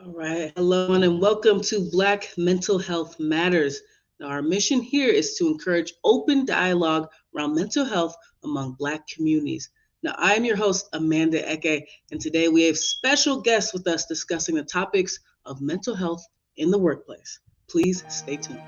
All right. Hello, everyone, and welcome to Black Mental Health Matters. Now, our mission here is to encourage open dialogue around mental health among Black communities. Now, I'm your host, Amanda Eke, and today we have special guests with us discussing the topics of mental health in the workplace. Please stay tuned.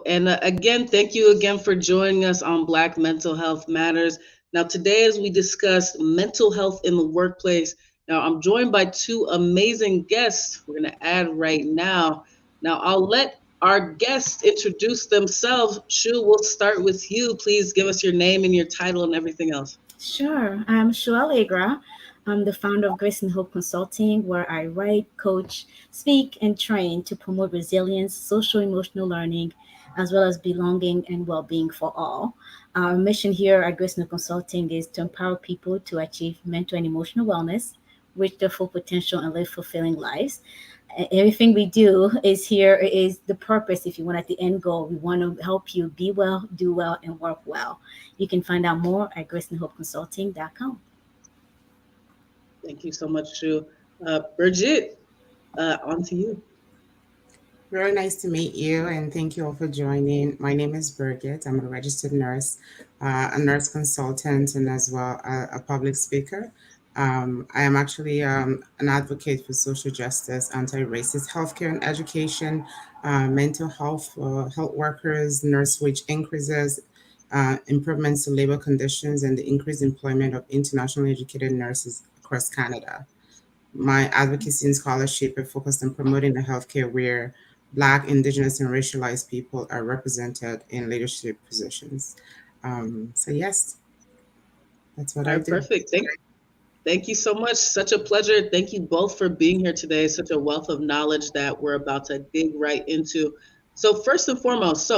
And again, thank you again for joining us on Black Mental Health Matters. Now, today, as we discuss mental health in the workplace, now I'm joined by two amazing guests we're going to add right now. Now, I'll let our guests introduce themselves. Shu, we'll start with you. Please give us your name and your title and everything else. Sure. I'm Chou Hallegra. I'm the founder of Grace and Hope Consulting, where I write, coach, speak, and train to promote resilience, social emotional learning, as well as belonging and well being for all. Our mission here at Grace and Hope Consulting is to empower people to achieve mental and emotional wellness, reach their full potential, and live fulfilling lives. Everything we do is here is the purpose. If you want at the end goal, we want to help you be well, do well, and work well. You can find out more at graceandhopeconsulting.com. Thank you so much, Shu. Bridget, on to you. Very nice to meet you, and thank you all for joining. My name is Birgit. I'm a registered nurse, a nurse consultant, and as well a public speaker. I am actually an advocate for social justice, anti-racist healthcare and education, mental health for health workers, nurse wage increases, improvements to labor conditions, and the increased employment of internationally educated nurses across Canada. My advocacy and scholarship are focused on promoting a healthcare where Black, Indigenous, and racialized people are represented in leadership positions. So, yes, that's what All I right, do. perfect. Thank you so much. Such a pleasure. Thank you both for being here today. Such a wealth of knowledge that we're about to dig right into. So, first and foremost,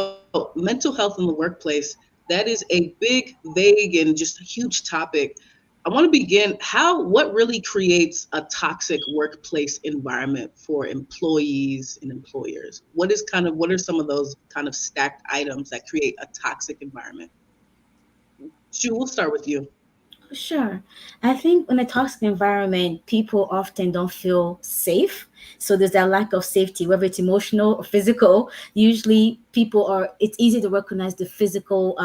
mental health in the workplace, that is a big, vague, and just a huge topic. I want to begin what really creates a toxic workplace environment for employees and employers? What are some of those kind of stacked items that create a toxic environment? Shu, we'll start with you. Sure. I think in a toxic environment, people often don't feel safe. So there's that lack of safety, whether it's emotional or physical. Usually, it's easy to recognize the physical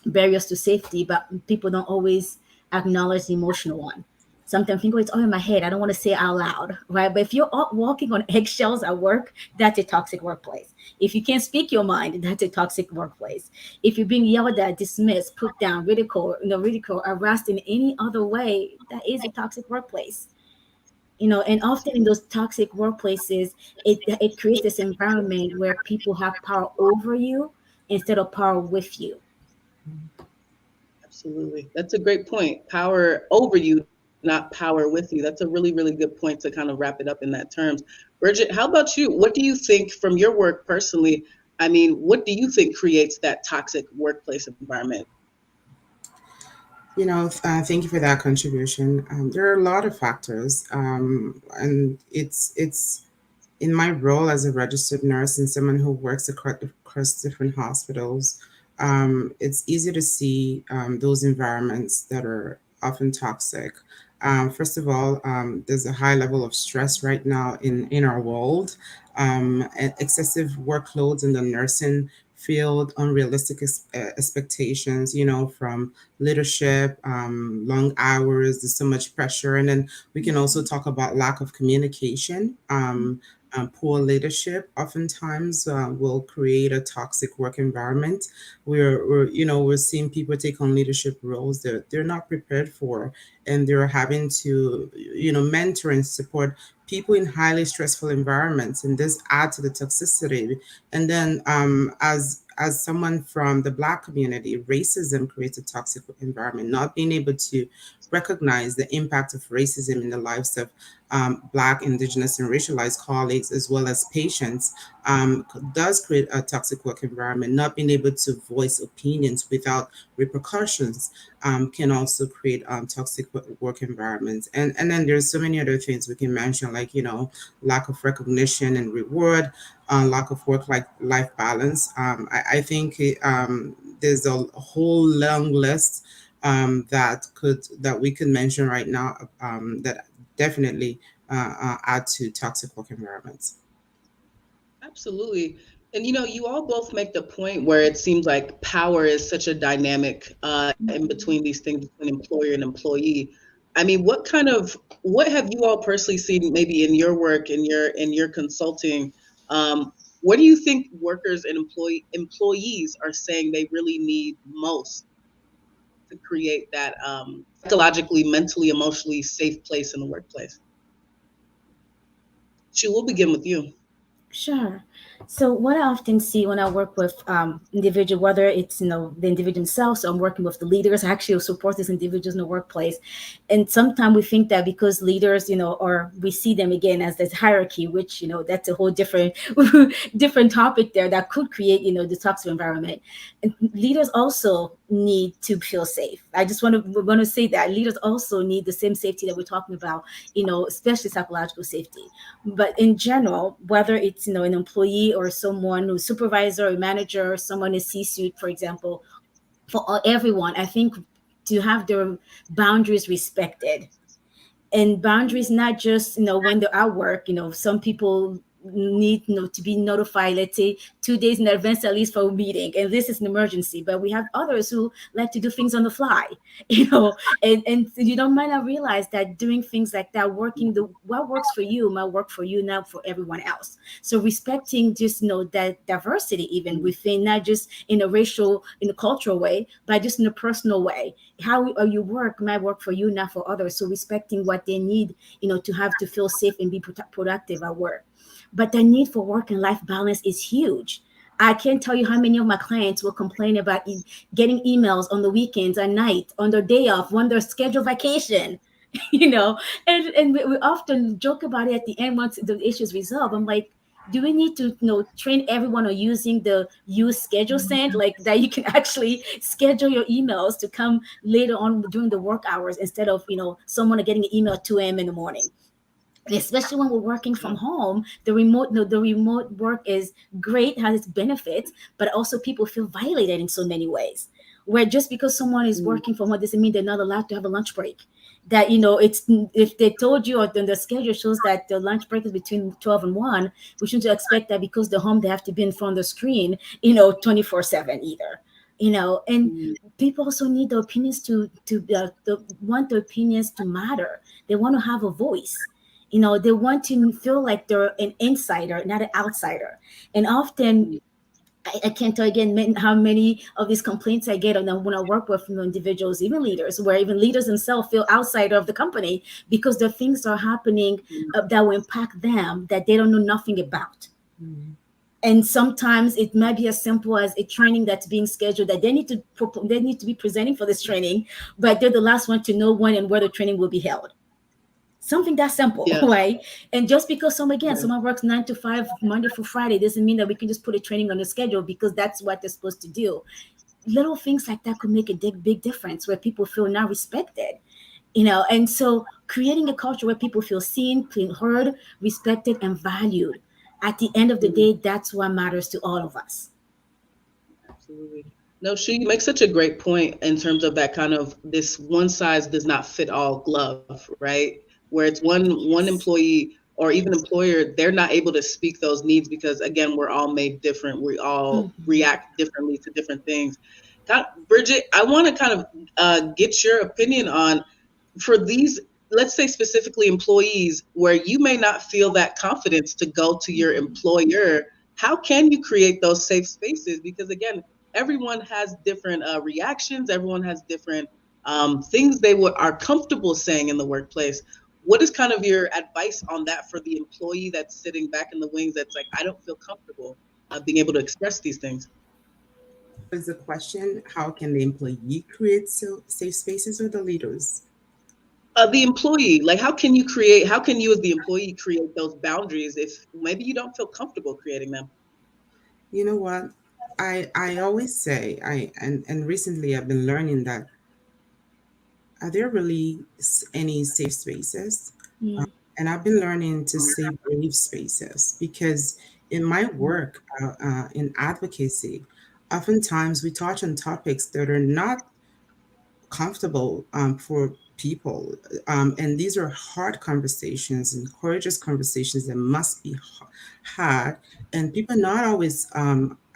barriers to safety, but people don't always acknowledge the emotional one. Sometimes think, oh, it's all in my head. I don't want to say it out loud, right? But if you're walking on eggshells at work, that's a toxic workplace. If you can't speak your mind, that's a toxic workplace. If you're being yelled at, dismissed, put down, ridicule, harassed in any other way, that is a toxic workplace. And often in those toxic workplaces, it creates this environment where people have power over you instead of power with you. Absolutely. That's a great point. Power over you, not power with you. That's a really, really good point to kind of wrap it up in that terms. Bridget, how about you? What do you think from your work personally? I mean, what do you think creates that toxic workplace environment? Thank you for that contribution. There are a lot of factors, and it's in my role as a registered nurse and someone who works across different hospitals. It's easy to see those environments that are often toxic. First of all, there's a high level of stress right now in our world. Excessive workloads in the nursing field, unrealistic expectations, from leadership, long hours, there's so much pressure. And then we can also talk about lack of communication. Poor leadership oftentimes will create a toxic work environment. We're seeing people take on leadership roles that they're not prepared for, and they're having to, mentor and support people in highly stressful environments, and this adds to the toxicity. And then, as someone from the Black community, racism creates a toxic environment. Not being able to recognize the impact of racism in the lives of Black, Indigenous, and racialized colleagues, as well as patients, does create a toxic work environment. Not being able to voice opinions without repercussions can also create toxic work environments. And then there's so many other things we can mention, like, lack of recognition and reward, lack of life balance. I think there's a whole long list that we could mention right now, that definitely add to toxic work environments. Absolutely. And you all both make the point where it seems like power is such a dynamic in between these things between employer and employee. I mean, what have you all personally seen maybe in your work in your consulting? What do you think workers and employees are saying they really need most to create that psychologically, mentally, emotionally safe place in the workplace? She will begin with you. Sure. So what I often see when I work with individual, whether it's the individual themselves, or I'm working with the leaders, I actually support these individuals in the workplace. And sometimes we think that because leaders, or we see them again as this hierarchy, which that's a whole different different topic there that could create the toxic environment. And leaders also need to feel safe. I just want to say that leaders also need the same safety that we're talking about, especially psychological safety. But in general, whether it's an employee or someone who's supervisor or manager, someone in C-suite, for example, for everyone, I think to have their boundaries respected. And boundaries not just when they're at work. Some people need to be notified, let's say 2 days in advance at least, for a meeting, and this is an emergency. But we have others who like to do things on the fly. And you don't might not realize that doing things like that, working the what works for you might work for you, not for everyone else. So respecting just that diversity, even within, not just in a racial, in a cultural way, but just in a personal way. How you work might work for you, not for others. So respecting what they need, to have to feel safe and be productive at work. But the need for work and life balance is huge. I can't tell you how many of my clients will complain about getting emails on the weekends, at night, on their day off, when they're scheduled vacation. you know and we often joke about it at the end once the issue is resolved. I'm like, do we need to train everyone on using the use schedule send, like that you can actually schedule your emails to come later on during the work hours, instead of someone getting an email at 2 a.m. in the morning. Especially when we're working from home, the remote work is great, has its benefits, but also people feel violated in so many ways, where just because someone is Mm, working from home doesn't mean they're not allowed to have a lunch break. That it's, if they told you, or then the schedule shows that the lunch break is between 12 and 1, we shouldn't expect that because they're home they have to be in front of the screen 24/7 either. And mm, people also need the opinions to want the opinions to matter. They want to have a voice. They want to feel like they're an insider, not an outsider. And often, mm, I can't tell again how many of these complaints I get when I work with individuals, even leaders, where even leaders themselves feel outsider of the company because the things are happening mm. that will impact them that they don't know nothing about. Mm. And sometimes it might be as simple as a training that's being scheduled that they need to be presenting for this training, but they're the last one to know when and where the training will be held. Something that simple, Yes. right? And just because Yeah. someone works 9 to 5 Monday through Friday doesn't mean that we can just put a training on the schedule because that's what they're supposed to do. Little things like that could make a big difference where people feel not respected, and so creating a culture where people feel seen, feel heard, respected, and valued. At the end of the Mhm. day, that's what matters to all of us. Absolutely. No, she makes such a great point in terms of that kind of this one size does not fit all glove, right? Where it's one Yes. employee or even employer, they're not able to speak those needs because again, we're all made different. We all Mhm. react differently to different things. Bridget, I want to kind of get your opinion on for these, let's say specifically employees, where you may not feel that confidence to go to your employer, how can you create those safe spaces? Because again, everyone has different reactions, everyone has different things are comfortable saying in the workplace. What is kind of your advice on that for the employee that's sitting back in the wings that's like, I don't feel comfortable being able to express these things? Is the question, how can the employee create safe spaces, or the leaders? The employee, like how can you as the employee create those boundaries if maybe you don't feel comfortable creating them? You know what? I always say, and recently I've been learning that, are there really any safe spaces? Mm. And I've been learning to say brave spaces, because in my work in advocacy, oftentimes we touch on topics that are not comfortable for people. And these are hard conversations and courageous conversations that must be had. And people are not always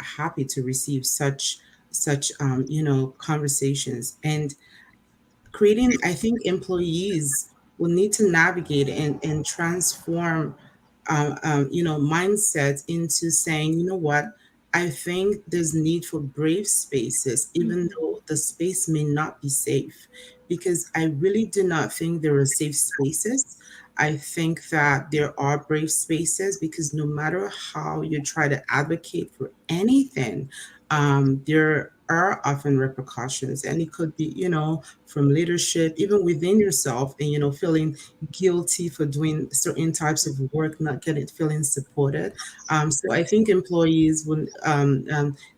happy to receive such conversations. And creating, I think employees will need to navigate and transform mindsets into saying, you know what, I think there's need for brave spaces, even Mhm. though the space may not be safe, because I really do not think there are safe spaces. I think that there are brave spaces, because no matter how you try to advocate for anything, there are often repercussions, and it could be, from leadership, even within yourself, and feeling guilty for doing certain types of work, not getting feeling supported. So I think employees would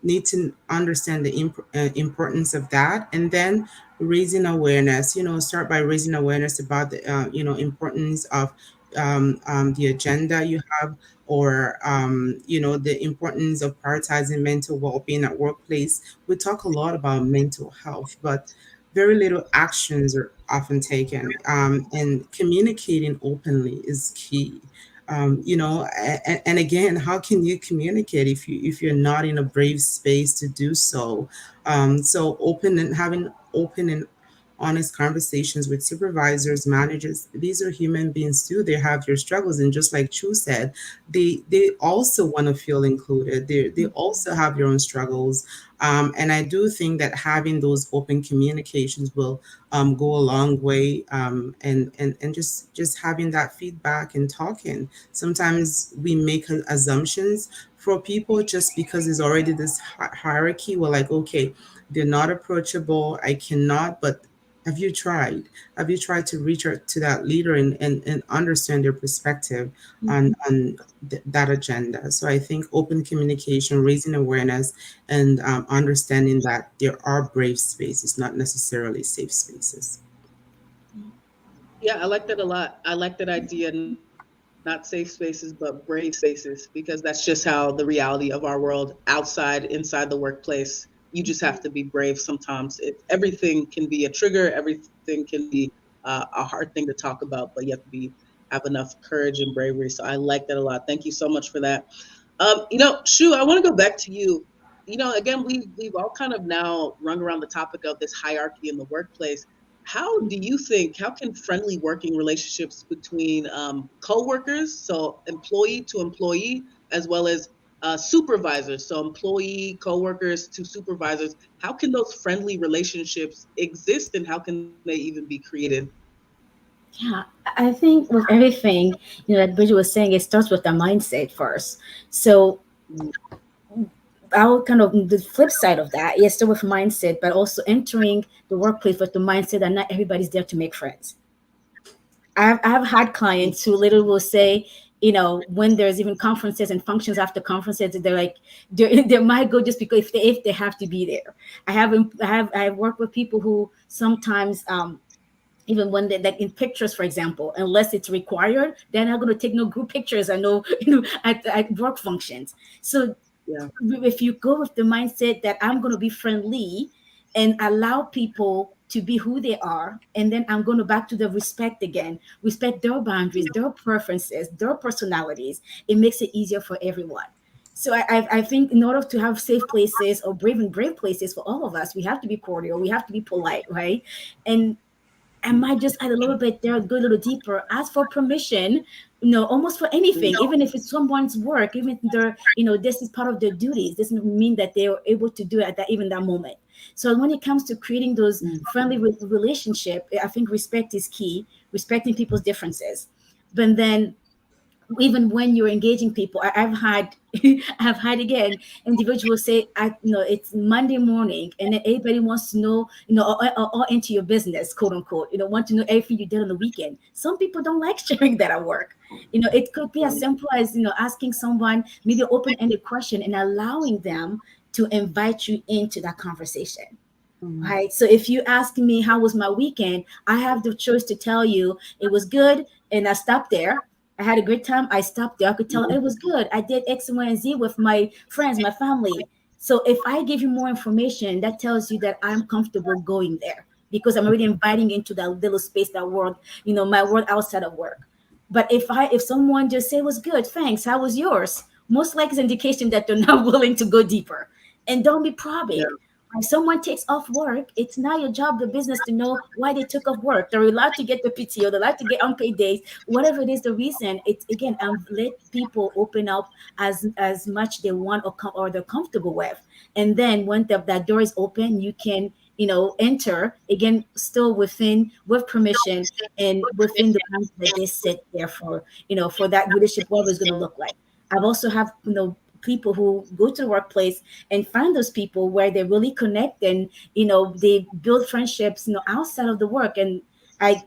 need to understand the importance of that, and then raising awareness. Start by raising awareness about the importance of the agenda you have, or the importance of prioritizing mental well-being at workplace. We talk a lot about mental health, but very little actions are often taken. And communicating openly is key. And again, how can you communicate if you're not in a brave space to do so? So open and having open and honest conversations with supervisors, managers. These are human beings too. They have their struggles, and just like Chu said, they also want to feel included. They also have their own struggles. And I do think that having those open communications will go a long way. And just having that feedback and talking. Sometimes we make assumptions for people just because there's already this hierarchy. We're like, okay, they're not approachable. I cannot, but have you tried? Have you tried to reach out to that leader and understand their perspective on that agenda? So I think open communication, raising awareness, and understanding that there are brave spaces, not necessarily safe spaces. Yeah, I like that a lot. I like that idea, not safe spaces, but brave spaces, because that's just how the reality of our world outside, inside the workplace, you just have to be brave sometimes. Everything can be a trigger, everything can be a hard thing to talk about, but you have to have enough courage and bravery. So I like that a lot. Thank you so much for that. Shu, I want to go back to you. Again, we've all kind of now rung around the topic of this hierarchy in the workplace. How can friendly working relationships between coworkers, so employee to employee, as well as supervisors, so employee, coworkers to supervisors, how can those friendly relationships exist and how can they even be created? Yeah, I think with everything, like Bridget was saying, it starts with the mindset first. So Mm. Our kind of the flip side of that, yes, still with mindset, but also entering the workplace with the mindset that not everybody's there to make friends. I've had clients who literally will say, when there's even conferences and functions after conferences, they're like, they might go just because if they have to be there. I have worked with people who sometimes even when they like in pictures, for example, unless it's required, they're not going to take no group pictures. I know, at work functions. So Yeah. if you go with the mindset that I'm going to be friendly and allow people to be who they are, and then I'm going to back to the respect again, respect their boundaries, Yeah. their preferences, their personalities, it makes it easier for everyone. So I think in order to have safe places or brave places for all of us, we have to be cordial, we have to be polite, right? And I might just add a little bit there, go a little deeper, ask for permission, almost for anything, even if it's someone's work, even if they're, this is part of their duties, this doesn't mean that they are able to do it at that, even that moment. So when it comes to creating those Mm. friendly relationship, I think respect is key, respecting people's differences. But then even when you're engaging people, I've had I've had again individuals say, it's Monday morning and then everybody wants to know, all into your business, quote unquote, want to know everything you did on the weekend. Some people don't like sharing that at work. It could be as simple as, asking someone maybe an open-ended question and allowing them to invite you into that conversation. Mm-hmm. Right. So if you ask me how was my weekend, I have the choice to tell you it was good and I stopped there. I had a great time. I stopped there. I could tell Mhm. it was good. I did X, Y, and Z with my friends, my family. So if I give you more information, that tells you that I'm comfortable going there because I'm already inviting into that little space, that world, my world outside of work. But if someone just say it was good, thanks, how was yours? Most likely it's an indication that they're not willing to go deeper. And don't be Yeah. probing. If someone takes off work, it's not your job, the business, to know why they took off work. They're allowed to get the PTO, they're allowed to get unpaid days, whatever it is the reason. It's again, let people open up as much they want or they're comfortable with. And then when that door is open, you can enter again, still with permission and within the boundaries that they set there for for that leadership, whatever it's going to look like. I've also have people who go to the workplace and find those people where they really connect and they build friendships outside of the work. And I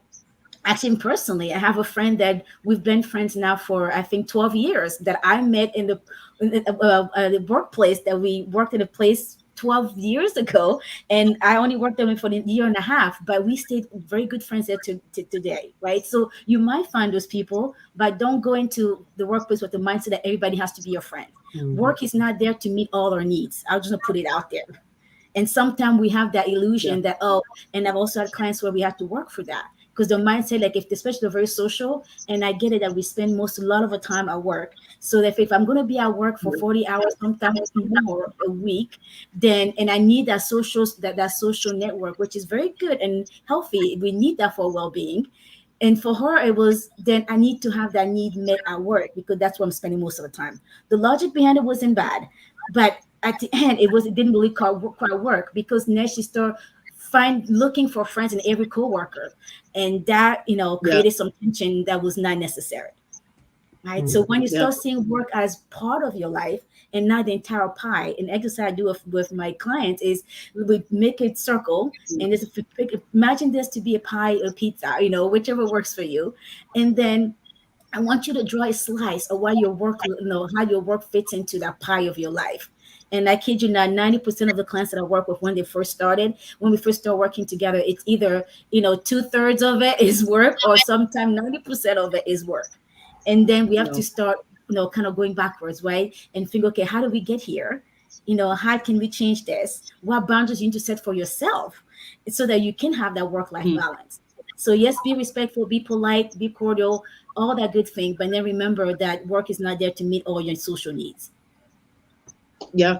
actually personally, I have a friend that we've been friends now for I think 12 years, that I met in the workplace, that we worked in a place 12 years ago, and I only worked with him for a year and a half, but we stayed very good friends there to today, right? So you might find those people, but don't go into the workplace with the mindset that everybody has to be your friend. Mm-hmm. Work is not there to meet all our needs. I'll just put it out there. And sometimes we have that Yeah. illusion that, oh, and I've also had clients where we have to work for that because the mindset, like if especially they're very social, and I get it that we spend a lot of the time at work. So that if I'm going to be at work for 40 hours, sometimes more a week, then and I need that social network, which is very good and healthy. We need that for well-being. And for her, it was then I need to have that need met at work because that's where I'm spending most of the time. The logic behind it wasn't bad, but at the end, it didn't really quite work because then she started looking for friends in every coworker, and that Yeah. created some tension that was not necessary. Right. So Mm-hmm. when you Yeah. start seeing work as part of your life and not the entire pie, an exercise I do with my clients is we make it circle, and imagine this to be a pie or pizza, whichever works for you, and then I want you to draw a slice of why your work, how your work fits into that pie of your life. And I kid you not, 90% of the clients that I work with when we first start working together, it's either, 2/3 of it is work or sometimes 90% of it is work. And then we have Yeah. to start, kind of going backwards, right? And think, okay, how do we get here? How can we change this? What boundaries you need to set for yourself so that you can have that work-life Mm. balance. So yes, be respectful, be polite, be cordial, all that good thing. But then remember that work is not there to meet all your social needs. Yeah.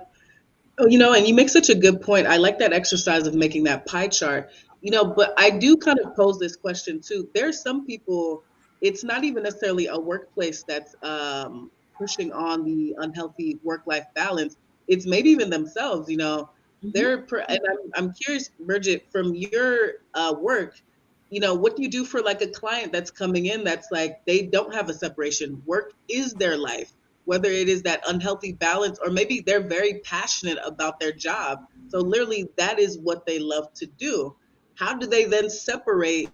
Oh, and you make such a good point. I like that exercise of making that pie chart. But I do kind of pose this question too. There's some people, it's not even necessarily a workplace that's pushing on the unhealthy work-life balance. It's maybe even themselves. Mhm. And I'm curious, Bridget, from your work, what do you do for like a client that's coming in that's like they don't have a separation? Work is their life. whether it is that unhealthy balance, or maybe they're very passionate about their job. So literally that is what they love to do. How do they then separate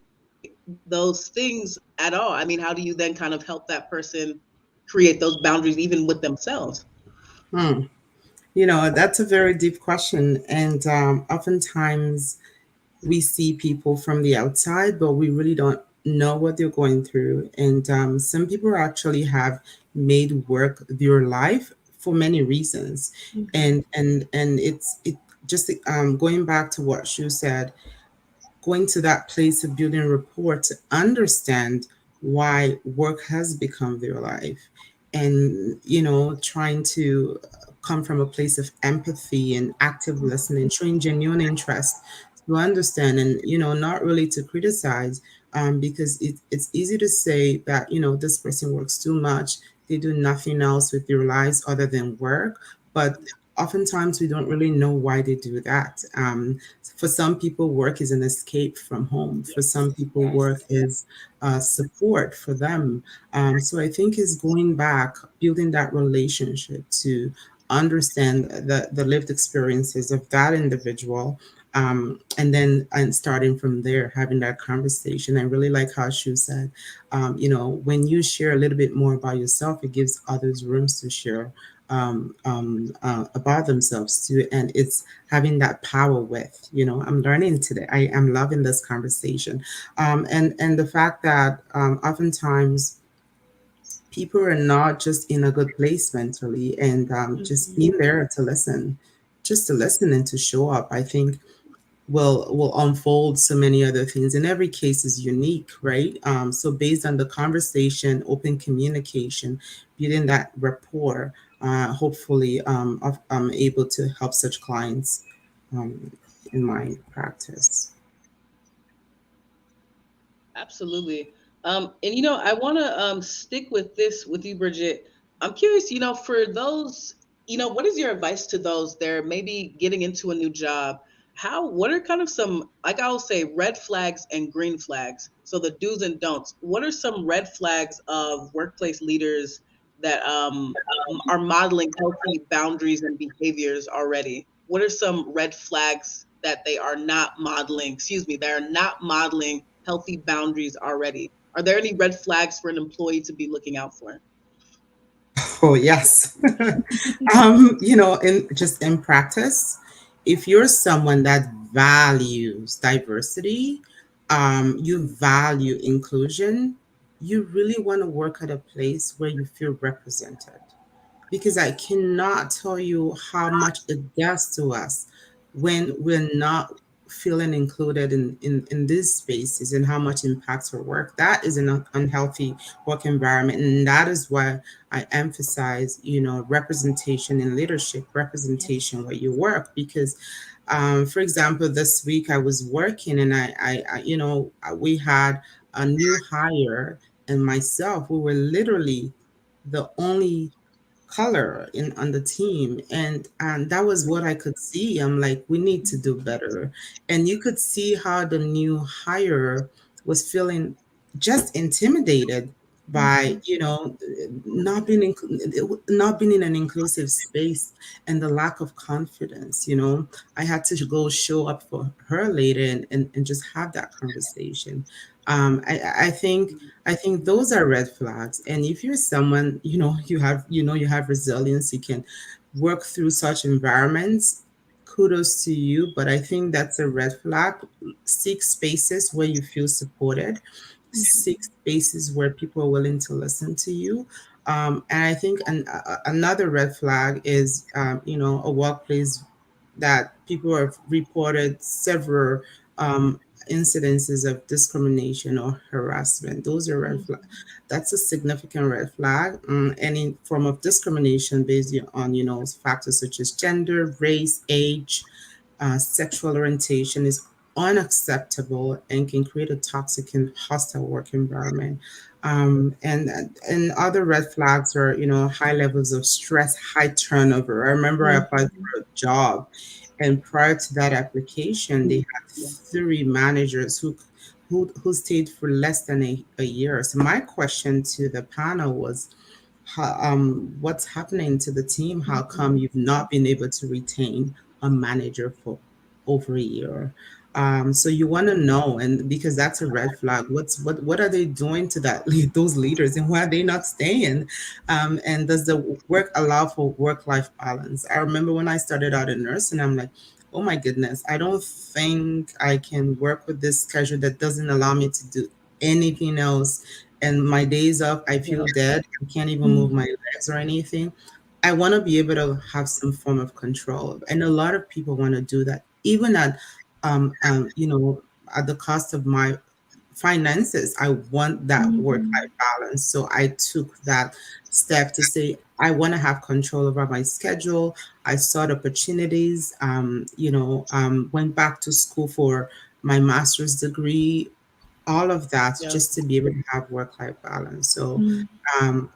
those things at all? I mean, how do you then kind of help that person create those boundaries even with themselves? Hmm. That's a very deep question. And oftentimes we see people from the outside, but we really don't know what they're going through. And some people actually have made work their life for many reasons. And it just going back to what Shu said, going to that place of building rapport to understand why work has become their life, and trying to come from a place of empathy and active listening, showing genuine interest to understand, and not really to criticize, because it's easy to say that this person works too much, they do nothing else with their lives other than work. But oftentimes we don't really know why they do that. For some people, work is an escape from home. For some people, work is support for them. So I think is going back, building that relationship to understand the lived experiences of that individual. And then and starting from there, having that conversation. I really like how Shu said, when you share a little bit more about yourself, it gives others rooms to share about themselves too. And it's having that power with, I'm learning today. I am loving this conversation. And the fact that oftentimes people are not just in a good place mentally, and just being there to listen, just to listen and to show up, I think will unfold so many other things. And every case is unique, right? So based on the conversation, open communication, building that rapport, hopefully I'm able to help such clients um, in my practice. Absolutely. And I want to stick with this with you, Bridget. I'm curious, for those, what is your advice to those they're maybe getting into a new job? What are kind of some, like I will say, red flags and green flags? So the do's and don'ts. What are some red flags of workplace leaders that are modeling healthy boundaries and behaviors already? What are some red flags that they are not modeling, excuse me, they are not modeling healthy boundaries already? Are there any red flags for an employee to be looking out for? Oh, yes. In practice, if you're someone that values diversity, you value inclusion, you really want to work at a place where you feel represented, because I cannot tell you how much it does to us when we're not feeling included in these spaces, and how much impacts our work. That is an unhealthy work environment. And that is why I emphasize, representation in leadership, representation where you work. Because, for example, this week I was working, and we had a new hire and myself, we were literally the only color in on the team, and that was what I could see. I'm like, we need to do better. And you could see how the new hire was feeling just intimidated by not being in an inclusive space, and the lack of confidence. I had to go show up for her later, and just have that conversation. I think those are red flags. And if you're someone, you have resilience, you can work through such environments, kudos to you. But I think that's a red flag. Seek spaces where you feel supported, seek spaces where people are willing to listen to you. And I think another red flag is, a workplace that people have reported several incidences of discrimination or harassment. Those are red flag. That's a significant red flag. Any form of discrimination based on factors such as gender, race, age, sexual orientation is unacceptable and can create a toxic and hostile work environment. And other red flags are, high levels of stress, high turnover. I remember I applied for a job, and prior to that application, they had three managers who stayed for less than a year. So my question to the panel was, what's happening to the team? How come you've not been able to retain a manager for over a year? So you want to know, and because that's a red flag. What are they doing to that those leaders, and why are they not staying? And does the work allow for work-life balance? I remember when I started out in nursing, I'm like, oh my goodness, I don't think I can work with this schedule that doesn't allow me to do anything else. And my days off, I feel Yeah. dead. I can't even move my legs or anything. I want to be able to have some form of control. And a lot of people want to do that, even at, you know, at the cost of my finances. I want that work-life balance. So I took that step to say, I want to have control over my schedule. I sought opportunities, went back to school for my master's degree, all of that Yeah. just to be able to have work-life balance. So Mm. um,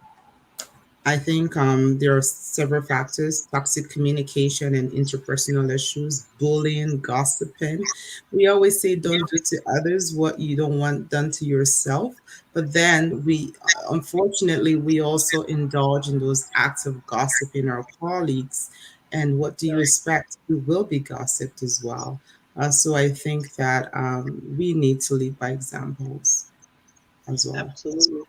I think there are several factors: toxic communication and interpersonal issues, bullying, gossiping. We always say don't do to others what you don't want done to yourself. But then unfortunately, we also indulge in those acts of gossiping our colleagues. And what do you Right. expect? You will be gossiped as well. So I think that we need to lead by examples as well. Absolutely.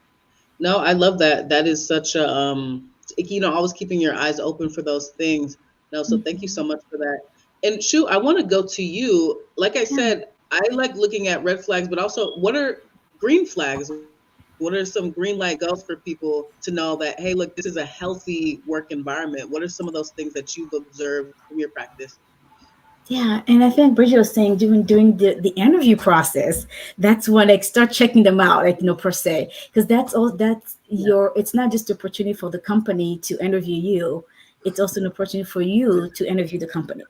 No, I love that. That is such a always keeping your eyes open for those things. No, so thank you so much for that. And Shu, I want to go to you. Like I Yeah. said, I like looking at red flags, but also what are green flags? What are some green light goes for people to know that, hey, look, this is a healthy work environment? What are some of those things that you've observed from your practice? Yeah, and I think Bridget was saying during the interview process, that's when like start checking them out, like per se, because that's Yeah. your. It's not just an opportunity for the company to interview you; it's also an opportunity for you to interview the company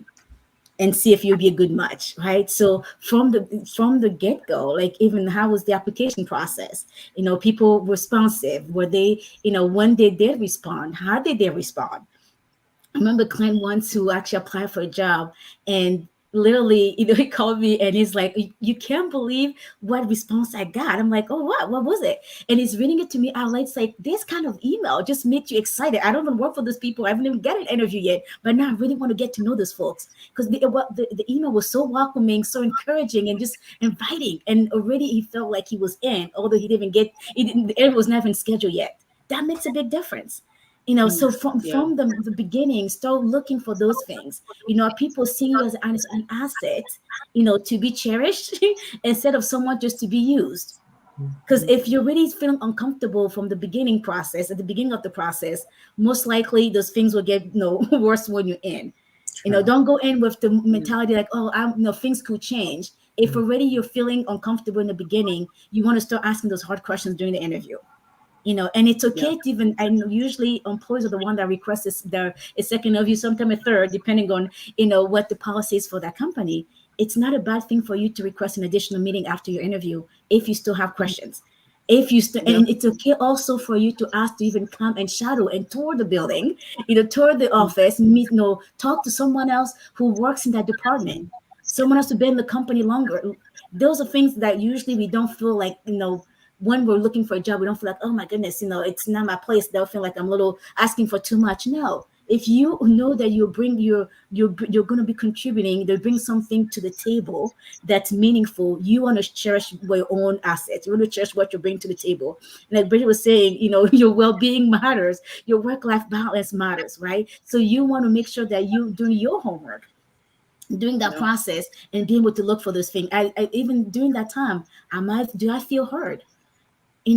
and see if you'll be a good match, right? So from the get go, like even how was the application process? People responsive? Were they? When they did respond, how did they respond? I remember a client once who actually applied for a job and literally, he called me and he's like, "You can't believe what response I got." I'm like, "Oh, what? What was it?" And he's reading it to me out loud. It's like, this kind of email just makes you excited. I don't even work for those people. I haven't even got an interview yet, but now I really want to get to know those folks because the email was so welcoming, so encouraging, and just inviting. And already he felt like he was in, although he didn't even get, the interview was not even scheduled yet. That makes a big difference. So Yeah. from the beginning, start looking for those things. Are people seeing you as an asset, to be cherished instead of someone just to be used? Because if you're really feeling uncomfortable from the beginning process, at the beginning of the process, most likely those things will get worse when you're in. True. Don't go in with the Yeah. mentality like, oh, things could change. If already you're feeling uncomfortable in the beginning, you want to start asking those hard questions during the interview. And it's Yeah. okay to even, I know usually employees are the one that requests a second interview, sometimes a third, depending on what the policy is for that company. It's not a bad thing for you to request an additional meeting after your interview if you still have questions. If you still, Yeah. and it's okay also for you to ask to even come and shadow and tour the building, tour the office, meet, talk to someone else who works in that department, someone else who been in the company longer. Those are things that usually we don't feel like, when we're looking for a job, we don't feel like, oh my goodness, it's not my place. They'll feel like I'm a little asking for too much. No, if you know that you're going to be contributing, they bring something to the table that's meaningful. You want to cherish your own assets. You want to cherish what you bring to the table. And like Bridget was saying, your well-being matters, your work-life balance matters, right? So you want to make sure that you doing your homework during that Yeah. process and being able to look for those things. I even during that time, do I feel heard?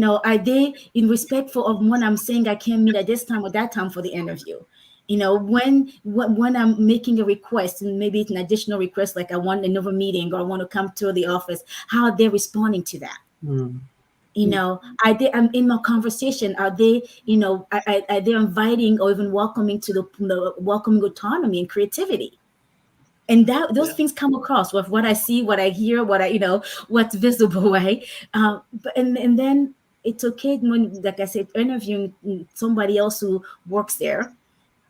Are they in respectful of when I'm saying I can't meet at this time or that time for the interview? When I'm making a request, and maybe it's an additional request, like I want another meeting or I want to come to the office, how are they responding to that? Mm. I'm in my conversation. Are they, are they inviting or even welcoming to the welcoming autonomy and creativity? And that those Yeah. things come across with what I see, what I hear, what's visible, right? And then it's okay when, like I said, interviewing somebody else who works there.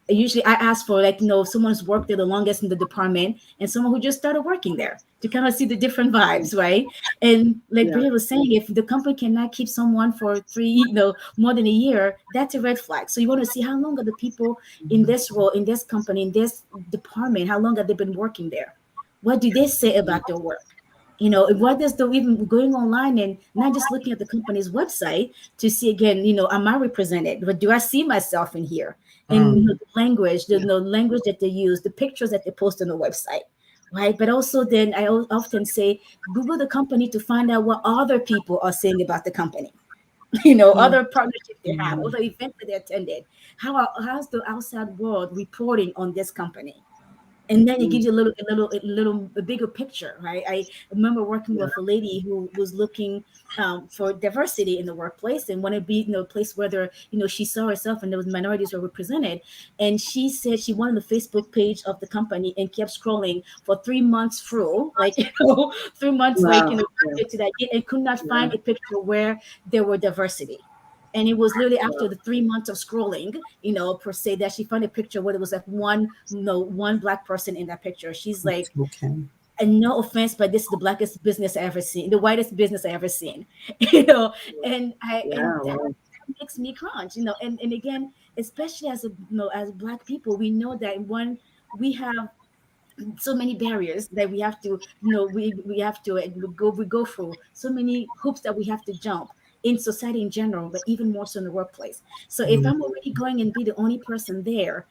Usually I ask for, like, someone's worked there the longest in the department and someone who just started working there, to kind of see the different vibes, right? And like Yeah. Bridget was saying, if the company cannot keep someone for three, more than a year, that's a red flag. So you want to see how long are the people in this role, in this company, in this department, how long have they been working there? What do they say Mm, about their work? What is the even going online and not just looking at the company's website to see again, am I represented? But do I see myself in here? And Mm, the language, yeah. the language that they use, the pictures that they post on the website, right? But also, then I often say, Google the company to find out what other people are saying about the company. Mm, Other partnerships they have, mm, other events that they attended. How's the outside world reporting on this company? And then it mm, gives you a bigger picture, right? I remember working yeah. with a lady who was looking for diversity in the workplace and wanted to be in a place where there, she saw herself and there was minorities were represented. And she said she went on the Facebook page of the company and kept scrolling for 3 months through, like, 3 months, like, Wow. Yeah. to that, and could not Yeah. find a picture where there were diversity. And it was literally after Wow. the 3 months of scrolling, per se, that she found a picture where there was like one, no, one black person in that picture. She's like, okay. and no offense, but this is the blackest business I ever seen, the whitest business I ever seen, you know. And Yeah. that Wow. makes me crunch, and again, especially as as black people, we know that one, we have so many barriers that we have to, we have to, we go through so many hoops that we have to jump in society in general, but even more so in the workplace. So if Mm, I'm already going and be the only person there,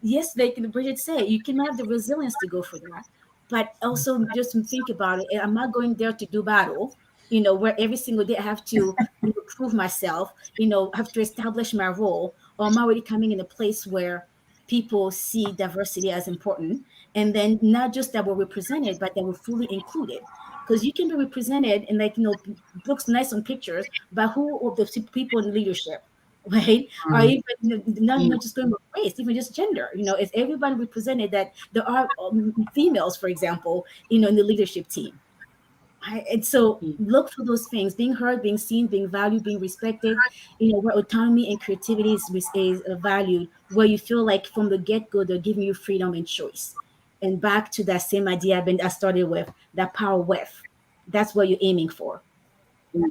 yes, like Bridget said, you can have the resilience to go for that, but also just think about it. I'm not going there to do battle, where every single day I have to, prove myself, have to establish my role, or am I already coming in a place where people see diversity as important, and then not just that we're represented, but that we're fully included. Because you can be represented and, like, looks nice on pictures, but who of the people in leadership, right? Or mm, even not, Mm, not just going with race, even just gender. Is everybody represented? That there are females, for example, in the leadership team. And so mm, look for those things: being heard, being seen, being valued, being respected. Where autonomy and creativity is valued, where you feel like from the get go they're giving you freedom and choice. And back to that same idea I started with, that power with. That's what you're aiming for. mm.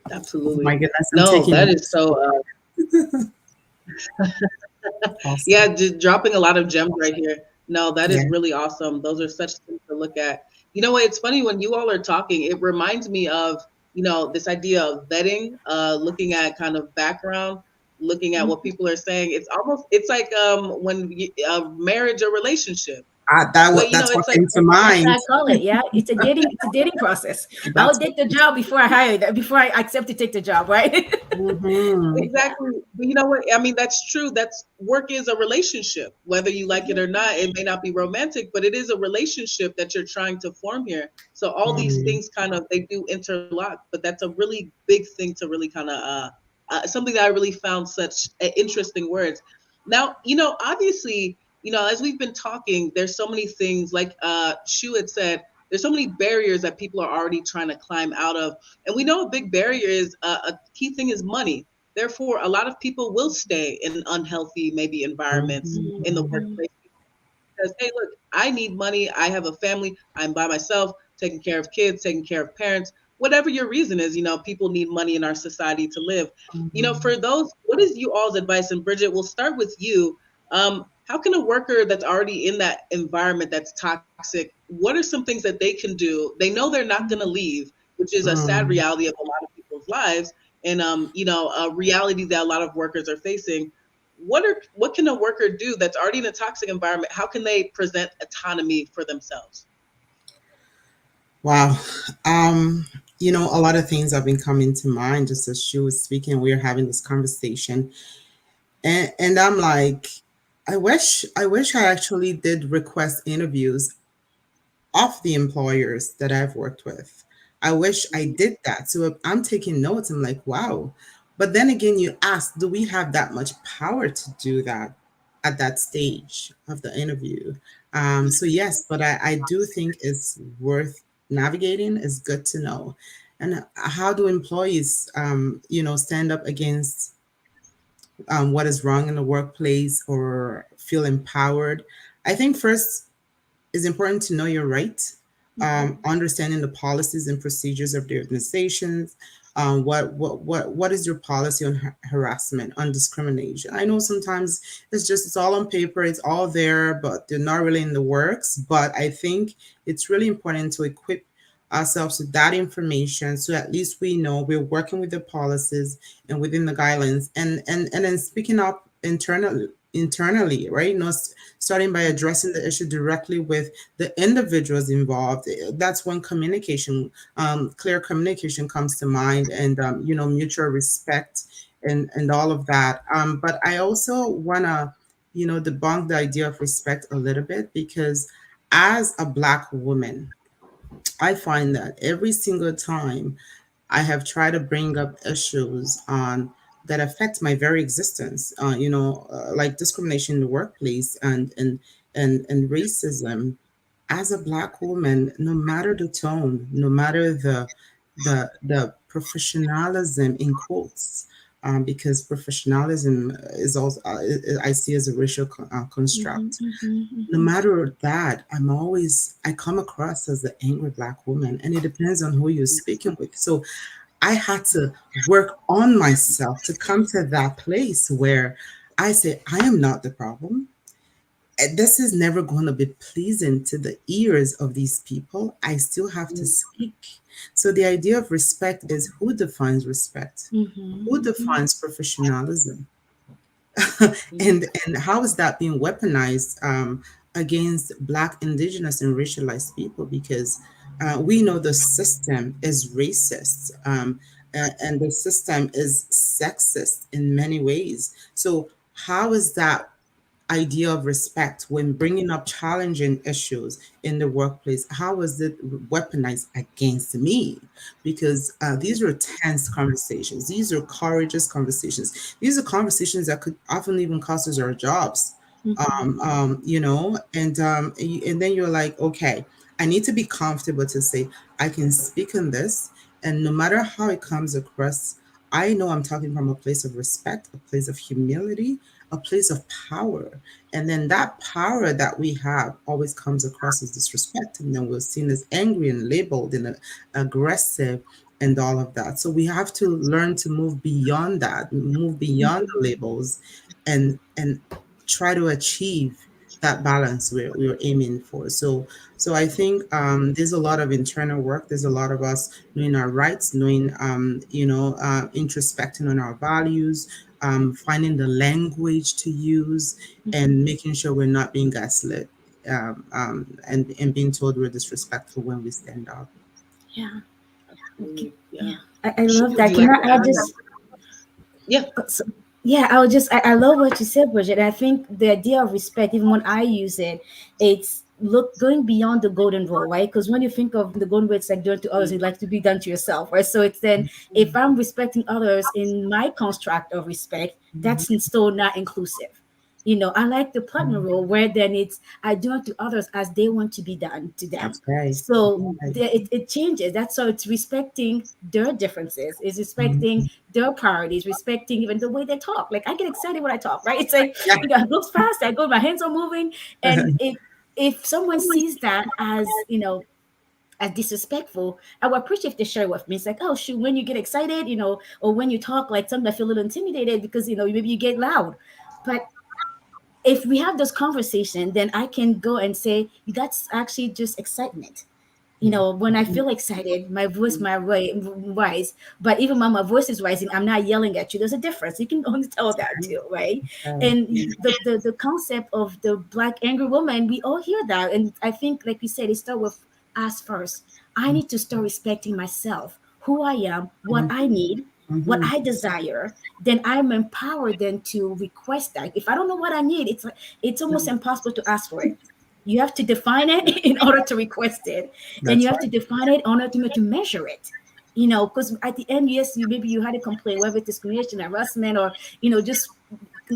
oh my Absolutely. goodness, I'm No, taking that is notes. so. Awesome. Yeah, just dropping a lot of gems right here. No, that is Yeah. really awesome. Those are such things to look at. You know what? It's funny when you all are talking, it reminds me of, this idea of vetting, looking at kind of background, looking at what people are saying. It's like when marriage or relationship. But, That's what it's like, came to That's mind. what I call it. Yeah, it's a dating process. I'll That's what. date the job before I hire that, before I accept to take the job, right? Mm-hmm. Yeah. exactly. But you know what? I mean, that's true. That's work is a relationship, whether you like it or not. It may not be romantic, but it is a relationship that you're trying to form here. So all these Mm, things kind of they do interlock, but that's a really big thing to really kind of something that I really found such interesting words. Now, obviously, as we've been talking, there's so many things like Shu had said. There's so many barriers that people are already trying to climb out of, and we know a big barrier is a key thing is money. Therefore, a lot of people will stay in unhealthy, maybe environments mhm, in the mhm, Mhm. workplace because, hey, look, I need money. I have a family. I'm by myself, taking care of kids, taking care of parents. Whatever your reason is, people need money in our society to live. mhm. For those, what is you all's advice? And Bridget, we'll start with you. How can a worker that's already in that environment that's toxic, what are some things that they can do? They know they're not going to leave, which is a sad Mm. reality of a lot of people's lives, and a reality that a lot of workers are facing. What can a worker do that's already in a toxic environment? How can they present autonomy for themselves? Wow. Um, a lot of things have been coming to mind just as she was speaking. We were having this conversation, and I'm like, I wish I actually did request interviews of the employers that I've worked with. I wish I Mm, did that. So I'm taking notes. I'm like, wow. But then again, you ask, do we have that much power to do that at that stage of the interview? So yes, but I do think it's worth navigating. It's good to know. And how do employees, stand up against what is wrong in the workplace or feel empowered, I think first it's important to know your right, understanding the policies and procedures of the organizations. What is your policy on harassment, on discrimination? I know sometimes it's all on paper, it's all there, but they're not really in the works. But I think it's really important to equip ourselves with that information so at least we know we're working with the policies and within the guidelines, and then speaking up internally, right? Starting by addressing the issue directly with the individuals involved. That's when communication, clear communication comes to mind, and mutual respect and all of that. But I also want to debunk the idea of respect a little bit, because as a Black woman, I find that every single time I have tried to bring up issues on that affect my very existence, like discrimination in the workplace and racism. As a Black woman, no matter the tone, no matter the professionalism in quotes, because professionalism is also I see as a racial Mm-hmm, construct. mm-hmm, No mm-hmm. matter that, I come across as the angry Black woman, and it depends on who you're speaking with. So I had to work on myself to come to that place where I say, I am not the problem. This is never going to be pleasing to the ears of these people. I still have to speak. So the idea of respect is, who defines respect? Mm-hmm, Who mm-hmm. defines professionalism? Mhm. And how is that being weaponized against Black, Indigenous, and racialized people? Because we know the system is racist, and the system is sexist in many ways. So how is that idea of respect when bringing up challenging issues in the workplace, how is it weaponized against me? Because these are tense conversations, these are courageous conversations, these are conversations that could often even cost us our jobs. Mm-hmm. And then you're like, okay, I need to be comfortable to say I can speak on this, and no matter how it comes across, I know I'm talking from a place of respect, a place of humility, a place of power. And then that power that we have always comes across as disrespect. And then we're seen as angry and labeled and aggressive and all of that. So we have to learn to move beyond that, move beyond the labels, and try to achieve that balance we're aiming for. So I think there's a lot of internal work. There's a lot of us knowing our rights, knowing introspecting on our values, finding the language to use, and making sure we're not being gaslit, and being told we're disrespectful when we stand up. Yeah. Okay. Absolutely. Yeah. Yeah. I Sure. love Would that. you Can like I to add add? just Yeah. so, yeah, I love what you said, Bridget. And I think the idea of respect, even when I use it, it's look going beyond the golden rule, right? Because when you think of the golden rule, it's like doing to others, you like to be done to yourself, right? So it's then if I'm respecting others in my construct of respect, that's still not inclusive. I like the partner role where then it's I do unto others as they want to be done to them. That's right. So Right. it changes. That's so it's respecting their differences, it's respecting Mhm. their priorities, respecting even the way they talk. Like I get excited when I talk, right? It's like, Yeah. I go fast, I go, my hands are moving. And if someone sees that as, as disrespectful, I would appreciate if they share with me. It's like, oh shoot, when you get excited, or when you talk like something, I feel a little intimidated because maybe you get loud. But if we have this conversation, then I can go and say, that's actually just excitement. When I feel excited, my voice might rise. But even when my voice is rising, I'm not yelling at you. There's a difference. You can only tell that too, right? Right. And the concept of the Black angry woman, we all hear that. And I think, like you said, it start with us first. I need to start respecting myself, who I am, what I need, what Mm-hmm. I desire. Then I'm empowered then to request that. If I don't know what I need, it's almost impossible to ask for it. You have to define it in order to request it, and you That's have to right. define it in order to measure it. Because at the end, yes, maybe you had a complaint, whether it's discrimination, harassment, or just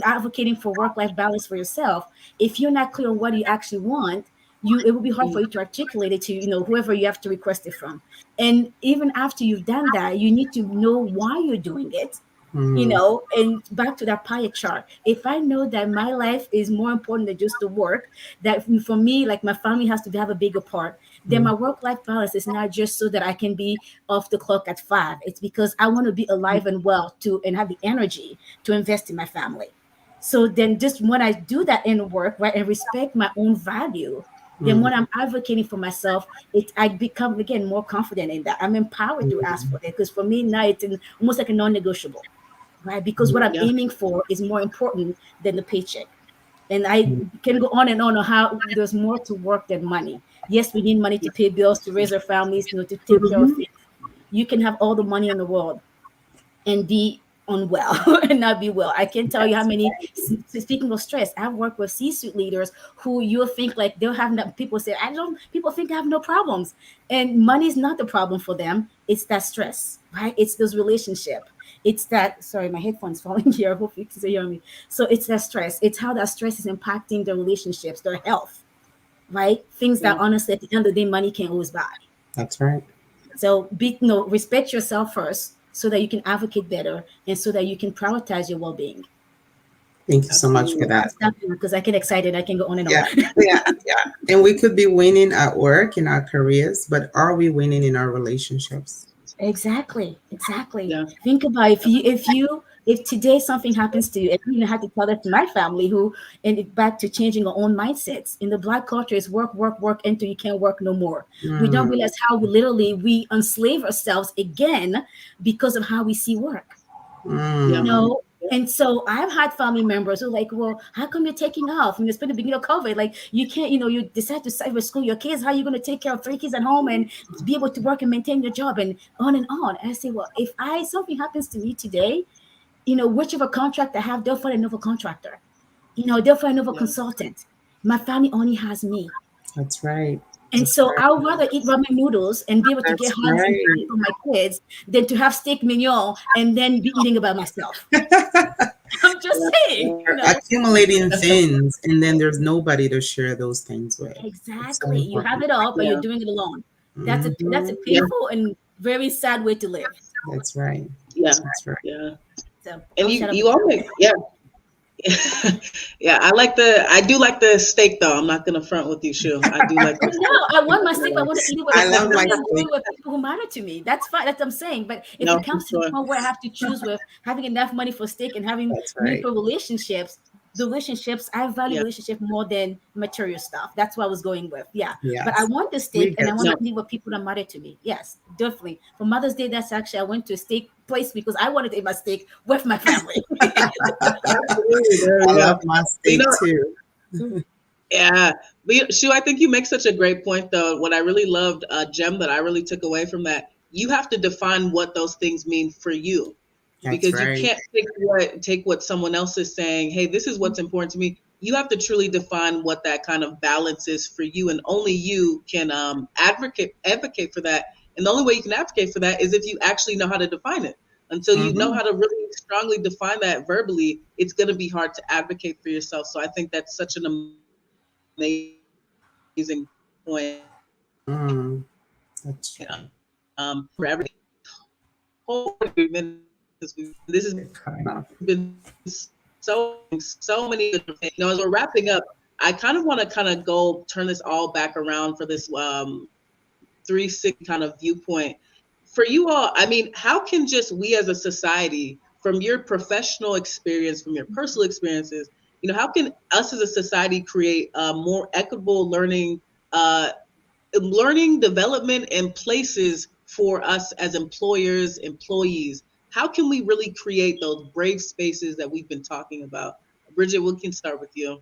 advocating for work-life balance for yourself. If you're not clear on what you actually want, it will be hard for you to articulate it to whoever you have to request it from. And even after you've done that, you need to know why you're doing it, Mm-hmm. And back to that pie chart, if I know that my life is more important than just the work, that for me, like my family has to have a bigger part, then my work life balance is not just so that I can be off the clock at 5. It's because I want to be alive and well to and have the energy to invest in my family. So then just when I do that in work, right, and respect my own value, then when I'm advocating for myself, I become again more confident in that. I'm empowered to ask for that because for me now almost like a non-negotiable, right? Because what I'm Yeah. aiming for is more important than the paycheck. And I can go on and on how there's more to work than money. Yes, we need money to pay bills, to raise our families, to take care of things. You can have all the money in the world and be unwell and not be well. I can't tell you how That's many. right. Speaking of stress, I've worked with C-suite leaders who you'll think like they'll have no, people say I don't. People think I have no problems, and money is not the problem for them. It's that stress, right? It's those relationship. It's that. Sorry, my headphones falling here. I hope you can hear me. So it's that stress. It's how that stress is impacting their relationships, their health, right? Things that Yeah. honestly at the end of the day money can't always buy. That's right. So respect yourself first so that you can advocate better and so that you can prioritize your well-being. Thank you so much for Absolutely. I'll that. stop you because I get excited. I can go on and on. Yeah, yeah, yeah. And we could be winning at work in our careers, but are we winning in our relationships? Exactly. Exactly. Yeah. Think about if today something happens to you, and I even had to tell that to my family who and back to changing our own mindsets. In the Black culture is work, work, work until you can't work no more. We don't Mm, realize how we enslave ourselves again because of how we see work. you Yeah. mm, know and so I've had family members who are like, well, how come you're taking off and it's been the beginning of COVID, like you can't, you decide to cyber school your kids, how are you going to take care of 3 kids at home and be able to work and maintain your job and on and on. And I say, well, if I something happens to me today, whichever contract I have, they'll find another contractor, they'll find another Yeah. consultant. My family only has me. that's right. And That's so right. I'd rather eat ramen noodles and be able to get That's hugs and right. time from my kids than to have steak mignon and then be eating about myself. I'm just saying, We're accumulating things, and then there's nobody to share those things with. It's so exactly. You have important. it all, but you're Yeah. doing it alone. That's a Hmm. Yeah. painful and very sad way to live. That's right. Yeah. That's right. Yeah. So And I'll you shut up you all now. make, yeah. Yeah, I do like the steak though. I'm not gonna front with you, Shu. I do like the No, steak. I want my steak, but I want to eat it with I my love my family and do steak. it with people who matter to me. That's fine. That's what I'm saying. But if No, it for comes to the sure. point where I have to choose with having enough money for steak and having That's right. meaningful relationships, I value Yeah. relationship more than material stuff. That's what I was going with. Yeah. But I Yes, want the we steak and I get want you. to No. eat with people that matter to me. Yes, definitely. For Mother's Day, that's actually I went to a steak place because I wanted to eat my steak with my family. Absolutely. There I we love go. my But steak too. yeah. Shu, I think you make such a great point though. What I really loved, gem that I really took away from that, you have to define what those things mean for you. That's Because you right. can't take what someone else is saying, hey, this is what's important to me. You have to truly define what that kind of balance is for you, and only you can advocate for that. And the only way you can advocate for that is if you actually know how to define it. Until you know Hmm. how to really strongly define that verbally, it's going to be hard to advocate for yourself. So I think that's such an amazing point. Mm, that's For right. everything, whole 3 minutes, this has been Kind of. so many good things. As we're wrapping up, I kind of want to kind of go turn this all back around for this 360 kind of viewpoint. For you all, I mean, how can just we as a society, from your professional experience, from your personal experiences, how can us as a society create a more equitable learning development and places for us as employers, employees? How can we really create those brave spaces that we've been talking about? Bridget, we can start with you.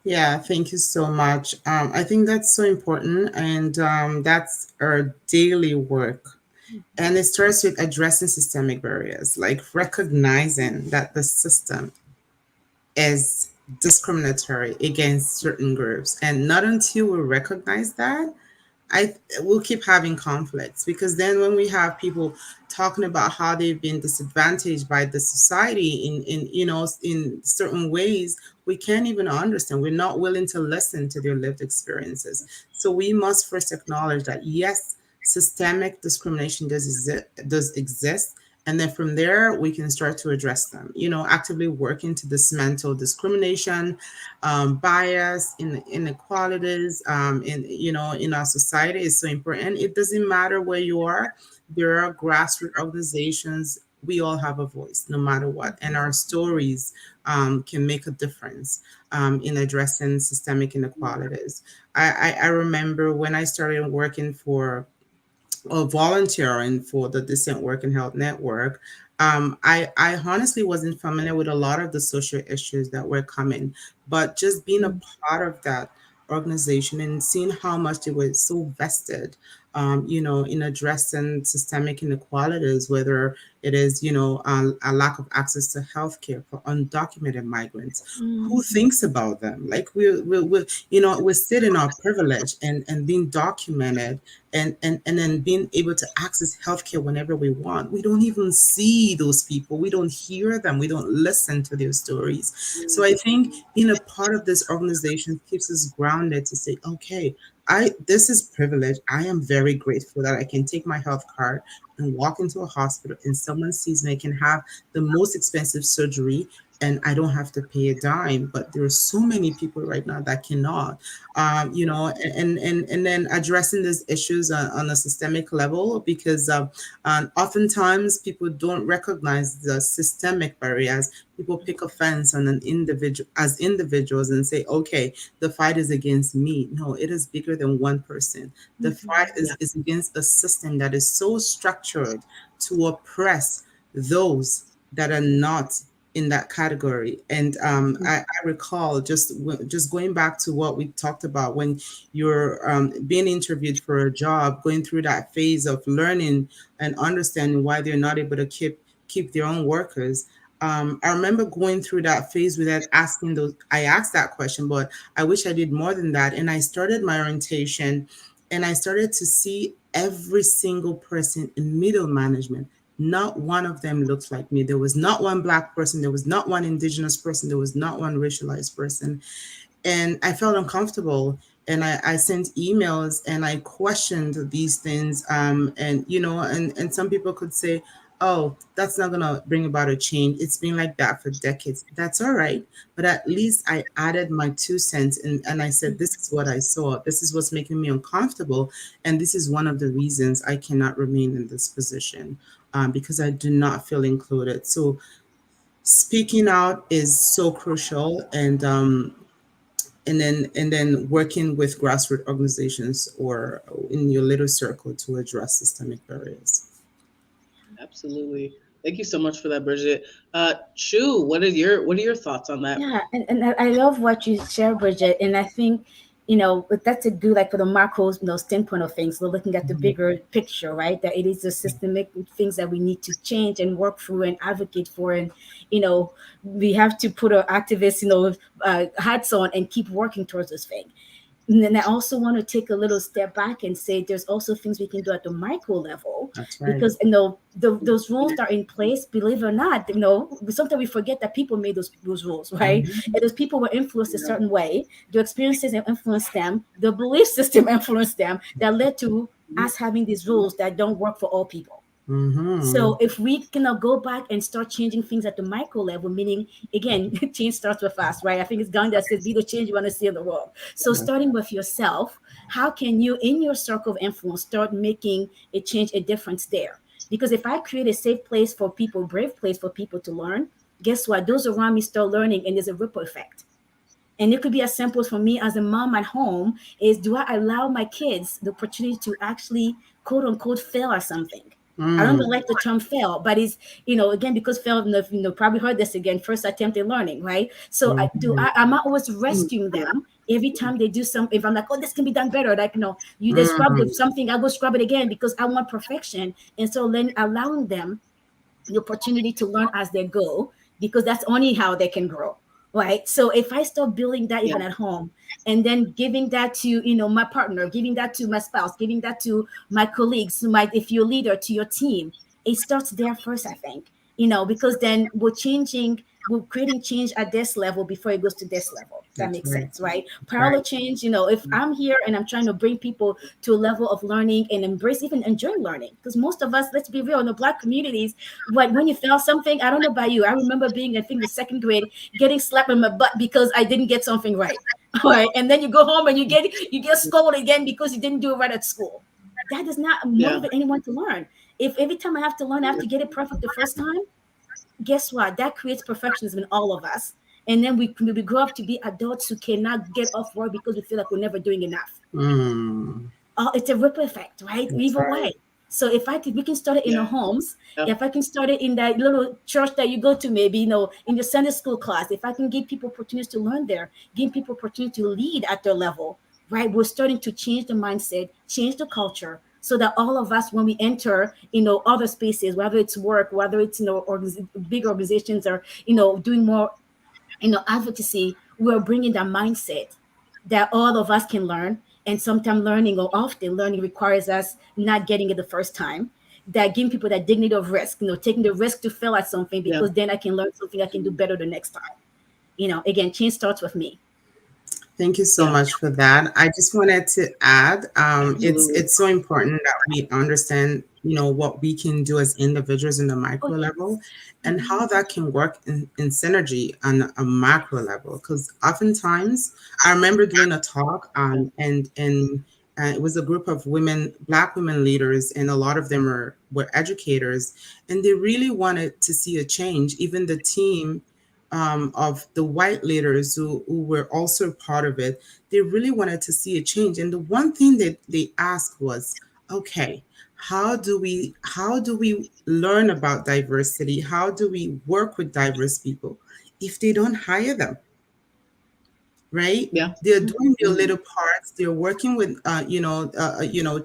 Yeah, thank you so much. I think that's so important, and that's our daily work. And it starts with addressing systemic barriers, like recognizing that the system is discriminatory against certain groups. And not until we recognize that, I will keep having conflicts, because then when we have people talking about how they've been disadvantaged by the society in certain ways, we can't even understand. We're not willing to listen to their lived experiences. So we must first acknowledge that yes, systemic discrimination does exist, And then from there, we can start to address them, actively working to dismantle discrimination, bias, inequalities, in our society is so important. It doesn't matter where you are. There are grassroots organizations. We all have a voice, no matter what, and our stories can make a difference in addressing systemic inequalities. I remember when I started working for volunteering for the Decent Work and Health Network, I honestly wasn't familiar with a lot of the social issues that were coming, but just being a part of that organization and seeing how much they were so vested, in addressing systemic inequalities, whether it is, a lack of access to healthcare for undocumented migrants. Who thinks about them? Like we're sitting our privilege and being documented and then being able to access healthcare whenever we want. We don't even see those people. We don't hear them. We don't listen to their stories. So I think being a part of this organization keeps us grounded to say, okay, this is privilege. I am very grateful that I can take my health card and walk into a hospital and someone sees me. I can have the most expensive surgery and I don't have to pay a dime. But there are so many people right now that cannot, and then addressing these issues on a systemic level, because oftentimes people don't recognize the systemic barriers. People pick offense on an individual as individuals and say, okay, the fight is against me. No, it is bigger than one person. The fight Yeah. is against a system that is so structured to oppress those that are not in that category. And I recall just going back to what we talked about when you're being interviewed for a job, going through that phase of learning and understanding why they're not able to keep their own workers. I remember going through that phase without asking those. I asked that question, but I wish I did more than that. And I started my orientation, and I started to see every single person in middle management. Not one of them looked like me. There was not one Black person. There was not one Indigenous person. There was not one racialized person. And I felt uncomfortable. And I sent emails and I questioned these things. And some people could say, oh, that's not going to bring about a change. It's been like that for decades. That's all right. But at least I added my 2 cents, and I said, this is what I saw. This is what's making me uncomfortable. And this is one of the reasons I cannot remain in this position, because I do not feel included. So speaking out is so crucial. And then working with grassroots organizations or in your little circle to address systemic barriers. Absolutely. Thank you so much for that, Bridget. Chu, what are your thoughts on that? Yeah, and I love what you share, Bridget. And I think, but that's a good, like, for the macro, standpoint of things. We're looking at the Mhm. bigger picture, right? That it is the systemic things that we need to change and work through and advocate for. And, we have to put our activist, hats on and keep working towards this thing. And then I also want to take a little step back and say there's also things we can do at the micro level, That's right. because those rules that are in place, believe it or not, sometimes we forget that people made those rules, right? Mhm. And those people were influenced a Yeah. certain way. Their experiences influenced them. The belief system influenced them, that led to us having these rules that don't work for all people. Mhm. So if we cannot go back and start changing things at the micro level, meaning, again, change starts with us, right? I think it's Gandhi that says, be the change you want to see in the world. So That's starting with yourself, how can you, in your circle of influence, start making a change, a difference there? Because if I create a safe place for people, brave place for people to learn, guess what? Those around me start learning, and there's a ripple effect. And it could be as simple as, for me as a mom at home, is, do I allow my kids the opportunity to actually, quote unquote, fail at something? I don't mm, even like the term fail, but it's, again, because fail, probably heard this again, first attempt in learning, right? So mhm. am I always rescuing them every time they do something? If I'm like, oh, this can be done better, like, they scrub Mm. something, I'll go scrub it again because I want perfection. And so then allowing them the opportunity to learn as they go, because that's only how they can grow, right? So if I start building that Yeah. even at home, and then giving that to, my partner, giving that to my spouse, giving that to my colleagues, if you're a leader, to your team, it starts there first, I think. because then we're creating change at this level before it goes to this level. That That's makes right. sense, right? That's Parallel right. change, if I'm here and I'm trying to bring people to a level of learning and embrace, even enjoy learning, because most of us, let's be real, in the Black communities, when you fail something, I don't know about you, I remember being, I think, the second grade, getting slapped in my butt because I didn't get something right. All right, and then you go home and you get scolded again because you didn't do it right at school. That does not Yeah. motivate anyone to learn. If every time I have to learn, I have to get it perfect the first time, guess what? That creates perfectionism in all of us. And then we grow up to be adults who cannot get off work because we feel like we're never doing enough. Mm, It's a ripple effect, right? that's Either right. way. So if we can start it in our Yeah. homes. If I can start it in that little church that you go to, maybe in your Sunday school class. If I can give people opportunities to learn there, give people opportunity to lead at their level, right? We're starting to change the mindset, change the culture, so that all of us, when we enter, other spaces, whether it's work, whether it's big organizations, or doing more advocacy, we're bringing that mindset that all of us can learn. And sometimes learning, or often learning, requires us not getting it the first time. That giving people that dignity of risk, taking the risk to fail at something, Yeah. because then I can learn something I can do better the next time. Again, change starts with me. Thank you so Yeah. much for that. I just wanted to add, Absolutely. it's so important that we understand, what we can do as individuals in the Oh micro level, yes. and Hmm. how that can work in synergy on a macro level. Because oftentimes, I remember doing a talk, Yeah. and it was a group of women, Black women leaders, and a lot of them were educators, and they really wanted to see a change. Even the team of the white leaders who were also part of it, they really wanted to see a change. And the one thing that they asked was, okay, how do we learn about diversity? How do we work with diverse people if they don't hire them? Right? Yeah. They're doing their Mhm. little parts. They're working with,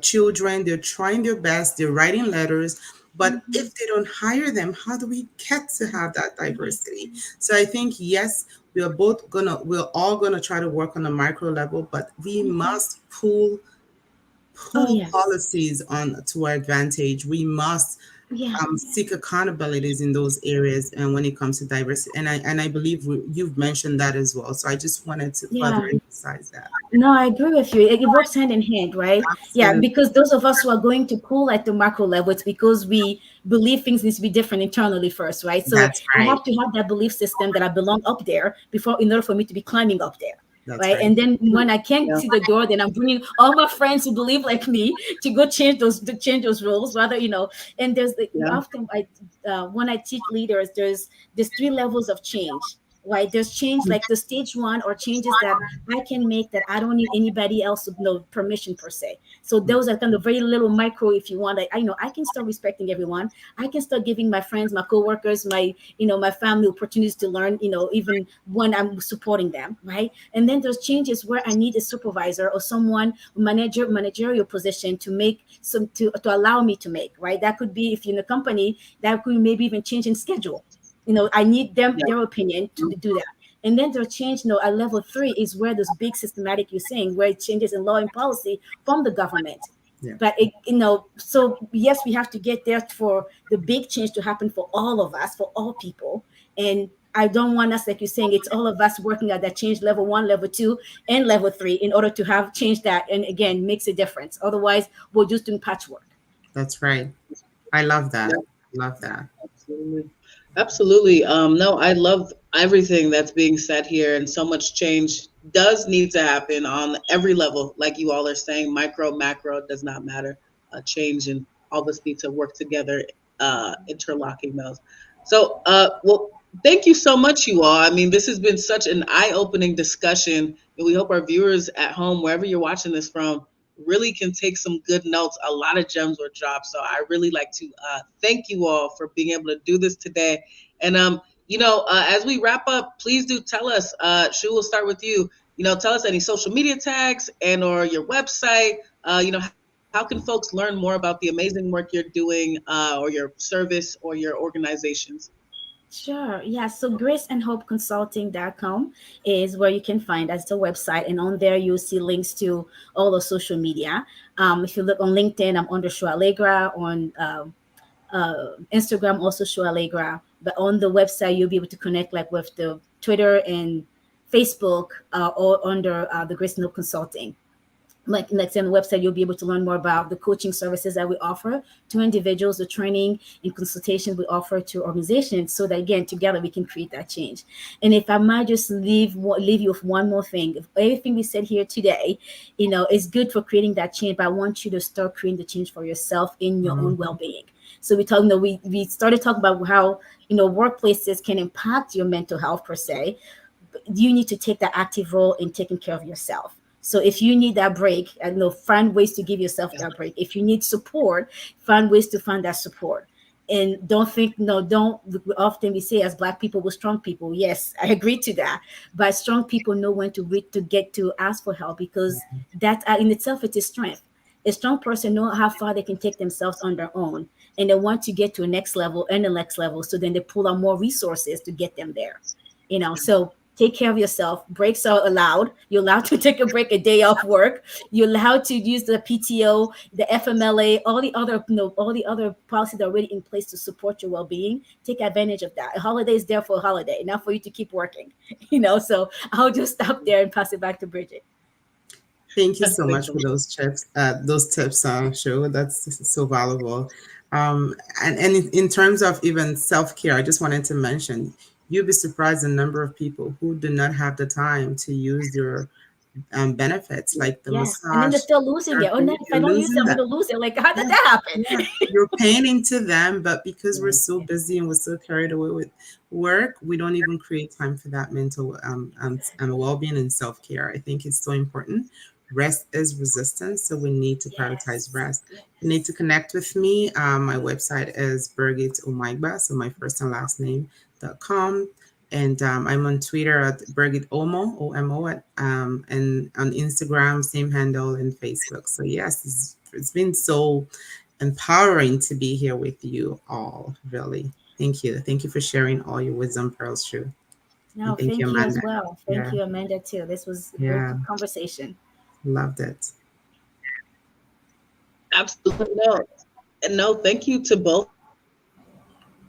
children. They're trying their best. They're writing letters. But Hmm. if they don't hire them, how do we get to have that diversity? So I think, yes, we're all gonna try to work on a micro level, but we Hmm. must Oh pull yes. policies on to our advantage. We must Yeah. seek accountabilities in those areas, and when it comes to diversity, and I believe you've mentioned that as well, so I just wanted to further Yeah. emphasize that. No, I agree with you. It works hand in hand, right? Yeah, Absolutely. because those of us who are going to pull at the macro level, it's because we believe things need to be different internally first, right? So That's I right. have to have that belief system that I belong up there before, in order for me to be climbing up there, That's right? right. And then when I can't Yeah. see the door, then I'm bringing all my friends who believe like me to go change those rules. Rather, and Yeah. often when I teach leaders, there's three levels of change, right? There's change like the stage one, or changes that I can make that I don't need anybody else to know permission per se. So those are kind of very little micro, if you want. Like, I can start respecting everyone. I can start giving my friends, my coworkers, my family opportunities to learn. Even when I'm supporting them, right? And then there's changes where I need a supervisor or someone managerial position to make some to allow me to make, right? That could be, if you're in a company, that could maybe even change in schedule. I need them Yeah. their opinion to do that. And then there's change, at level three is where this big systematic, you're saying, where it changes in law and policy from the government. Yeah, But so yes, we have to get there for the big change to happen for all of us, for all people. And I don't want us, like you're saying, it's all of us working at that change level one, level two, and level three in order to have change that, and again, makes a difference. Otherwise, we're just doing patchwork. that's right. I love Yeah. that. Love that. Absolutely. Absolutely. No, I love everything that's being said here, and so much change does need to happen on every level. Like you all are saying, micro, macro, does not matter. Change, and all of us need to work together, interlocking those. So, well, thank you so much, you all. I mean, this has been such an eye-opening discussion, and we hope our viewers at home, wherever you're watching this from, really can take some good notes. A lot of gems were dropped. So I really like to thank you all for being able to do this today. And as we wrap up, please do tell us. Shu, we'll start with you. Tell us any social media tags and or your website. How can folks learn more about the amazing work you're doing, or your service or your organizations? Sure. Yeah. So graceandhopeconsulting.com is where you can find us, the website. And on there, you'll see links to all the social media. If you look on LinkedIn, I'm under Chou Hallegra. On Instagram also Chou Hallegra. But on the website, you'll be able to connect like with the Twitter and Facebook, or under the Grace Note Consulting. Like say on the website, you'll be able to learn more about the coaching services that we offer to individuals, the training and consultations we offer to organizations, so that again together we can create that change. And if I might just leave you with one more thing, if everything we said here today, is good for creating that change, but I want you to start creating the change for yourself in your own Mhm. well-being. So we talk, we started talking about how workplaces can impact your mental health per se. You need to take that active role in taking care of yourself. So if you need that break, find ways to give yourself that break. If you need support, find ways to find that support. And don't think, no, don't. Often we say as Black people, we're strong people. Yes, I agree to that. But strong people know when to reach, to get to ask for help, because that in itself it is strength. A strong person know how far they can take themselves on their own, and they want to get to a next level and the next level. So then they pull out more resources to get them there. So take care of yourself. Breaks are allowed. You're allowed to take a break, a day off work. You're allowed to use the PTO, the FMLA, all the other policies that are already in place to support your well-being. Take advantage of that. A holiday is there for a holiday, not for you to keep working. So I'll just stop there and pass it back to Bridget. Thank you so Thanks much so for much. those tips, Shu. That's so valuable. And in terms of even self care, I just wanted to mention, you'd be surprised the number of people who do not have the time to use their benefits like the Yes, and then they're massage still losing it. Oh no, therapy. if I You're don't use it, losing I'm that. going to lose it. Like, how did Yeah, that happen? yeah. You're paying into them, but because we're Yes, so yes, busy and we're so carried away with work, we don't even create time for that mental and well-being and self-care. I think it's so important. Rest is resistance, so we need to prioritize yes, rest. You need yes. to connect with me. My website is Birgit Omaigba, so my first and last name.com. And I'm on Twitter at Birgit Omo, O-M-O, and on Instagram, same handle, and Facebook. So yes, it's been so empowering to be here with you all, really. Thank you. Thank you for sharing all your wisdom pearls, True. No, And thank you, thank you as Amanda. well. Thank Yeah, you, Amanda, too. This was a great yeah, conversation. loved it. Absolutely no. And no, thank you to both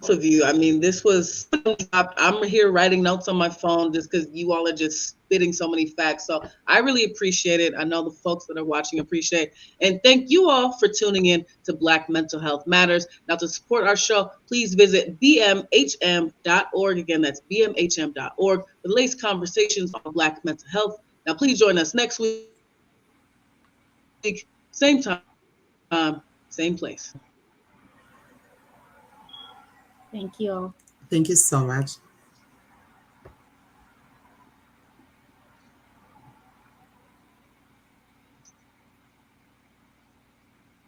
of you. I mean, this was I'm here writing notes on my phone just because you all are just spitting so many facts. So I really appreciate it. I know the folks that are watching appreciate. And thank you all for tuning in to Black Mental Health Matters. Now, to support our show, please visit bmhm.org. Again, that's bmhm.org for the latest conversations on Black mental health. Now, please join us next week, same time, same place. Thank you all. Thank you so much.